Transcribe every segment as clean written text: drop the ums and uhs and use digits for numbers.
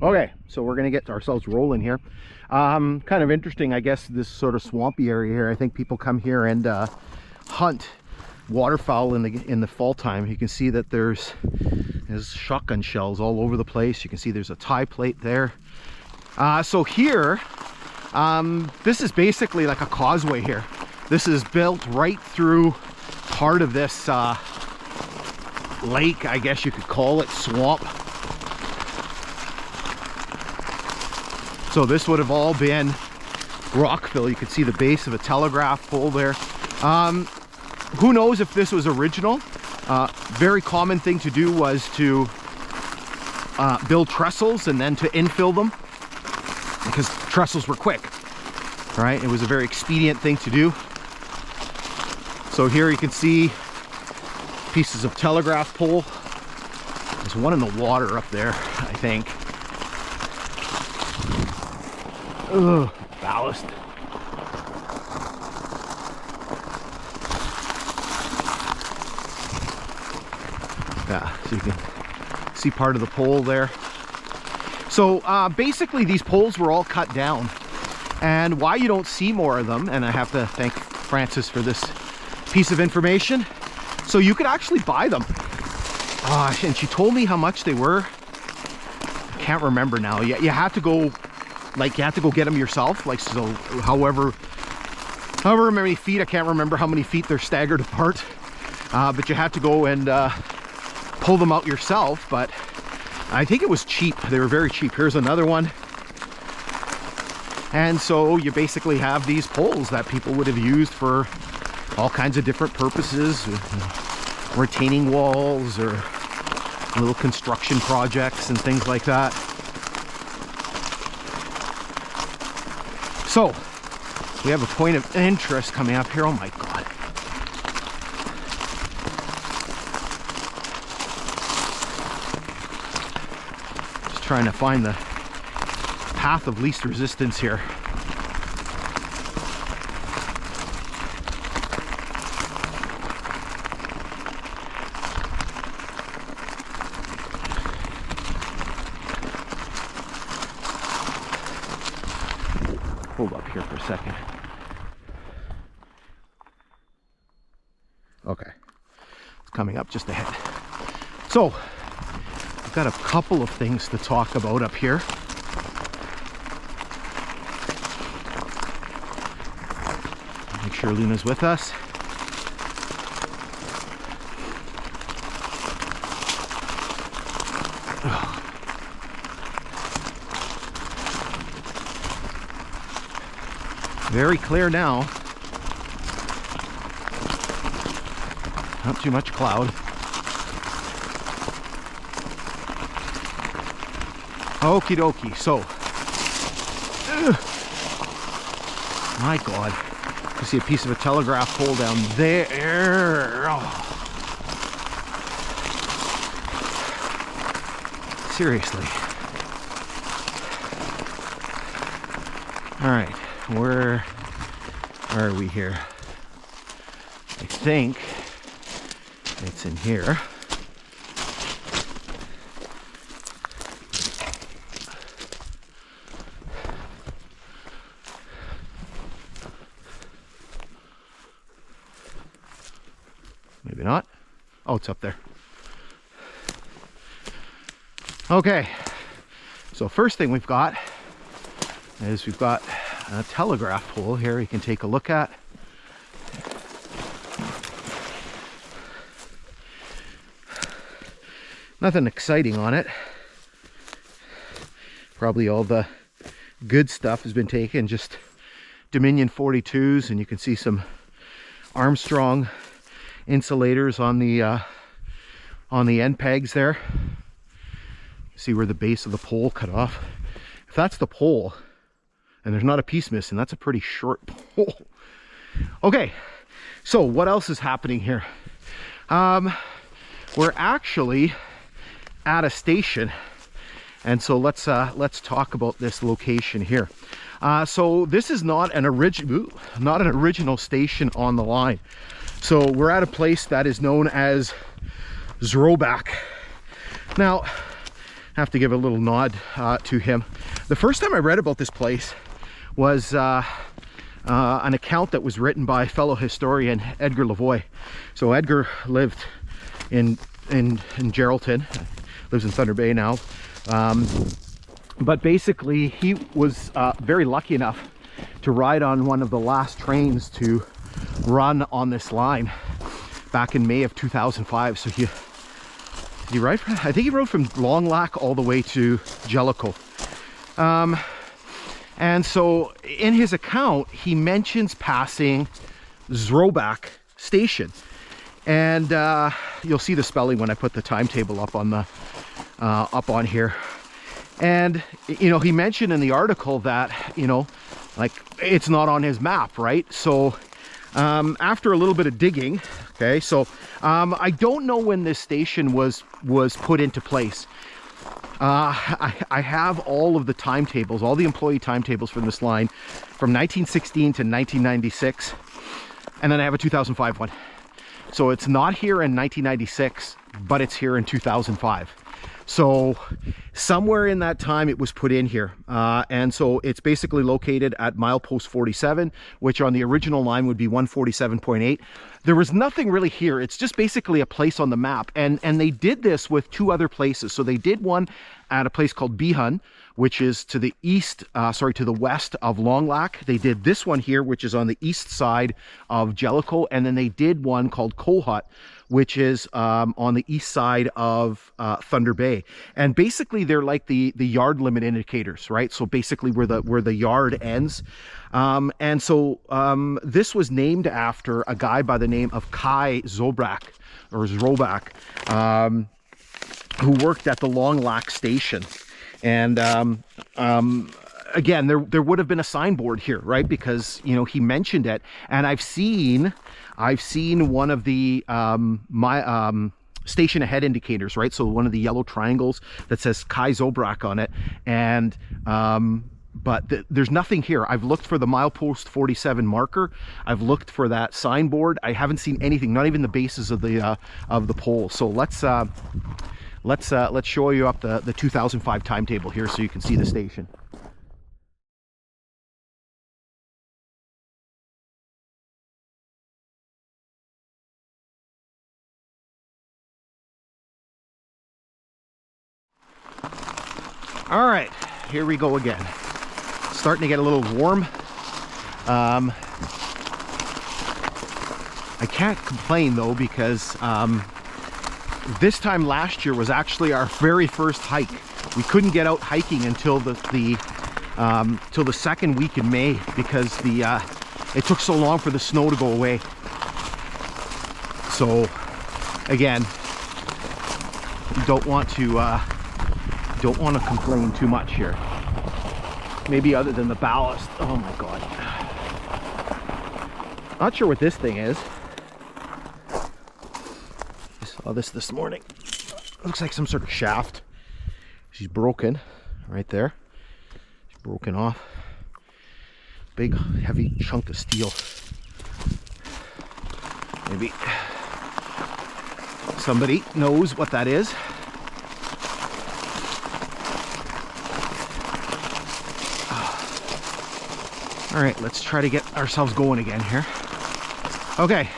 Okay, so we're gonna get ourselves rolling here. Kind of interesting, I guess, this sort of swampy area here. I think people come here and hunt waterfowl in the fall time. You can see that there's shotgun shells all over the place. You can see there's a tie plate there. So here, this is basically like a causeway here. This is built right through part of this lake, I guess you could call it, swamp. So this would have all been rockfill. You could see the base of a telegraph pole there. Who knows if this was original? Very common thing to do was to build trestles and then to infill them, because trestles were quick, right? It was a very expedient thing to do. So here you can see pieces of telegraph pole. There's one in the water up there, I think. Ugh, ballast. Yeah, so you can see part of the pole there. So basically these poles were all cut down, and why you don't see more of them, and I have to thank Frances for this piece of information, so you could actually buy them. And she told me how much they were. I can't remember now. You have to go, like, you have to go get them yourself, like, so however many feet, I can't remember how many feet they're staggered apart, but you have to go and pull them out yourself. But I think it was cheap. They were very cheap. Here's another one. And so you basically have these poles that people would have used for all kinds of different purposes, retaining walls or little construction projects and things like that. So we have a point of interest coming up here. Oh my God. Just trying to find the path of least resistance here. Hold up here for a second. Okay, it's coming up just ahead. So I've got a couple of things to talk about up here. Make sure Luna's with us. Very clear now. Not too much cloud. Okie dokie. So, my God, you see a piece of a telegraph pole down there. Oh. Seriously. All right. Where are we here? I think it's in here. Maybe not. Oh, it's up there. Okay. So first thing we've got is we've got a telegraph pole here you can take a look at. Nothing exciting on it. Probably all the good stuff has been taken, just Dominion 42s, and you can see some Armstrong insulators on the end pegs there. See where the base of the pole cut off. If that's the pole and there's not a piece missing, that's a pretty short pole. Okay, so what else is happening here? We're actually at a station, and so let's talk about this location here. So this is not an original station on the line. So we're at a place that is known as Zroback. Now have to give a little nod to him. The first time I read about this place was an account that was written by fellow historian Edgar Lavoie. So Edgar lived in Geraldton, lives in Thunder Bay now. But basically he was very lucky enough to ride on one of the last trains to run on this line back in May of 2005. So did he ride from, I think he rode from Long Lac all the way to Jellicoe. And so in his account, he mentions passing Zroback Station. And you'll see the spelling when I put the timetable up on the up on here. And you know, he mentioned in the article that, you know, like it's not on his map, right? So after a little bit of digging, okay, so I don't know when this station was put into place. I have all of the timetables, all the employee timetables from this line from 1916 to 1996, and then I have a 2005 one. So it's not here in 1996, but it's here in 2005. So somewhere in that time it was put in here. And so it's basically located at milepost 47, which on the original line would be 147.8. There was nothing really here. It's just basically a place on the map. And they did this with two other places. So they did one at a place called Bihun, which is to the east, to the west of Long Lac. They did this one here, which is on the east side of Jellicoe. And then they did one called Kohut, which is on the east side of Thunder Bay. And basically they're like the yard limit indicators, right? So basically where the yard ends. And so this was named after a guy by the name of Zroback, who worked at the Long Lac Station. And again, there would have been a signboard here, right? Because, you know, he mentioned it. And I've seen one of the station ahead indicators, right? So one of the yellow triangles that says Zroback on it. And but there's nothing here. I've looked for the milepost 47 marker. I've looked for that signboard. I haven't seen anything, not even the bases of the pole. So let's show you up the 2005 timetable here so you can see the station. All right, here we go again. Starting to get a little warm. I can't complain though, because this time last year was actually our very first hike. We couldn't get out hiking until the second week in May, because it took so long for the snow to go away. So again, don't want to complain too much here. Maybe other than the ballast. Oh my god. Not sure what this thing is. I saw this morning. Looks like some sort of shaft. She's broken right there. She's broken off. Big heavy chunk of steel. Maybe somebody knows what that is. All right, let's try to get ourselves going again here. Okay,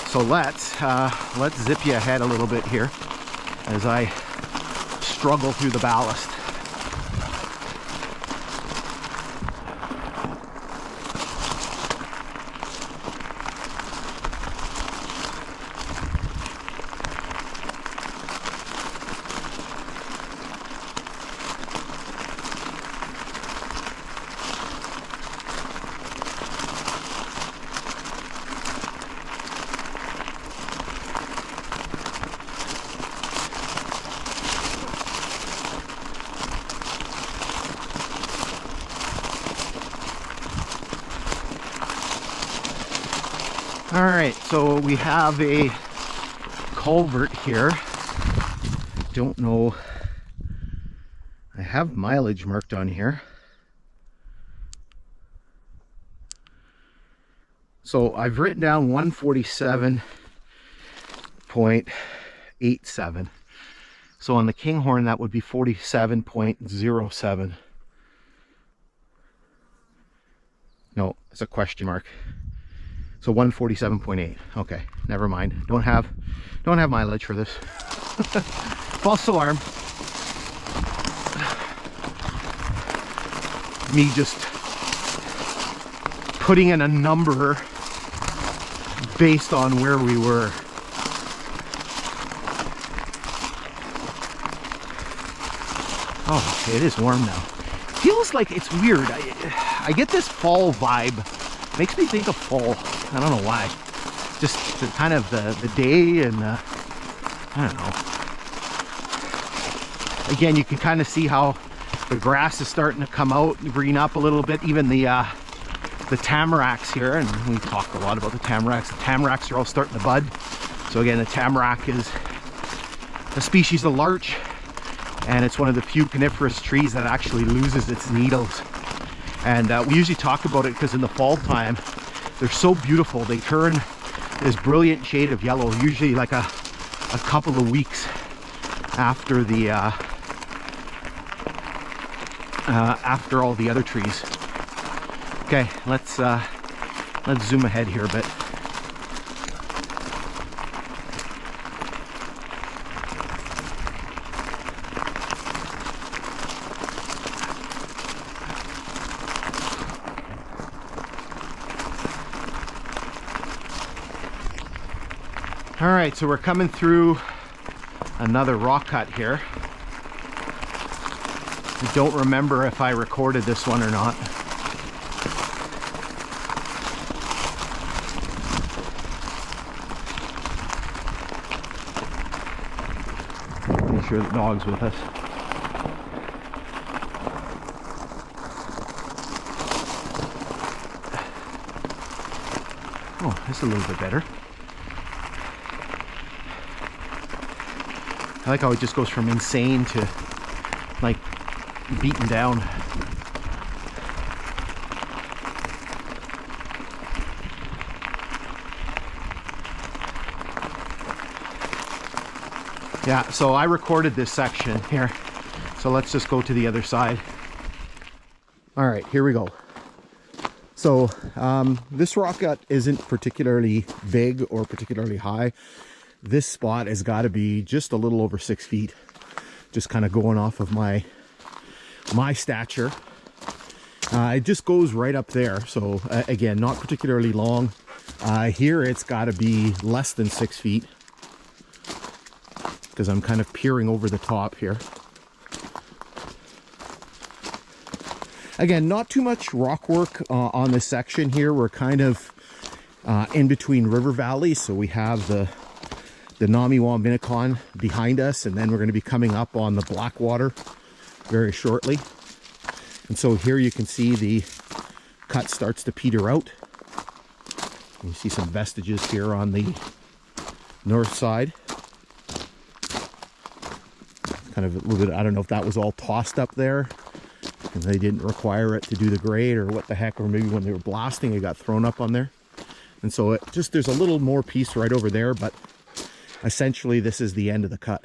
so let's zip you ahead a little bit here as I struggle through the ballast. All right, so we have a culvert here. Don't know. I have mileage marked on here. So I've written down 147.87. So on the Kinghorn, that would be 47.07. No, it's a question mark. So 147.8. Okay, never mind. Don't have mileage for this. False alarm. Me just putting in a number based on where we were. Oh, it is warm now. Feels like it's weird. I get this fall vibe. Makes me think of fall. I don't know why. Just the kind of the day and I don't know. Again, you can kind of see how the grass is starting to come out, green up a little bit. Even the tamaracks here, and we talked a lot about the tamaracks. The tamaracks are all starting to bud. So again, the tamarack is a species of larch, and it's one of the few coniferous trees that actually loses its needles. And we usually talk about it because in the fall time, they're so beautiful. They turn this brilliant shade of yellow, usually like a couple of weeks after the after all the other trees. Okay, let's zoom ahead here a bit. All right, so we're coming through another rock cut here. I don't remember if I recorded this one or not. Make sure the dog's with us. Oh, that's a little bit better. I like how it just goes from insane to like beaten down. Yeah, so I recorded this section here. So let's just go to the other side. All right, here we go. So this rock cut isn't particularly big or particularly high. This spot has got to be just a little over 6 feet. Just kind of going off of my stature. It just goes right up there. So again, not particularly long. Here it's got to be less than 6 feet, because I'm kind of peering over the top here. Again, not too much rock work on this section here. We're kind of in between river valleys. So we have the Namewaminikan behind us, and then we're going to be coming up on the Blackwater very shortly. And so here you can see the cut starts to peter out. You see some vestiges here on the north side. Kind of a little bit, I don't know if that was all tossed up there and they didn't require it to do the grade or what the heck, or maybe when they were blasting it got thrown up on there. And so it just, there's a little more piece right over there, but essentially this is the end of the cut.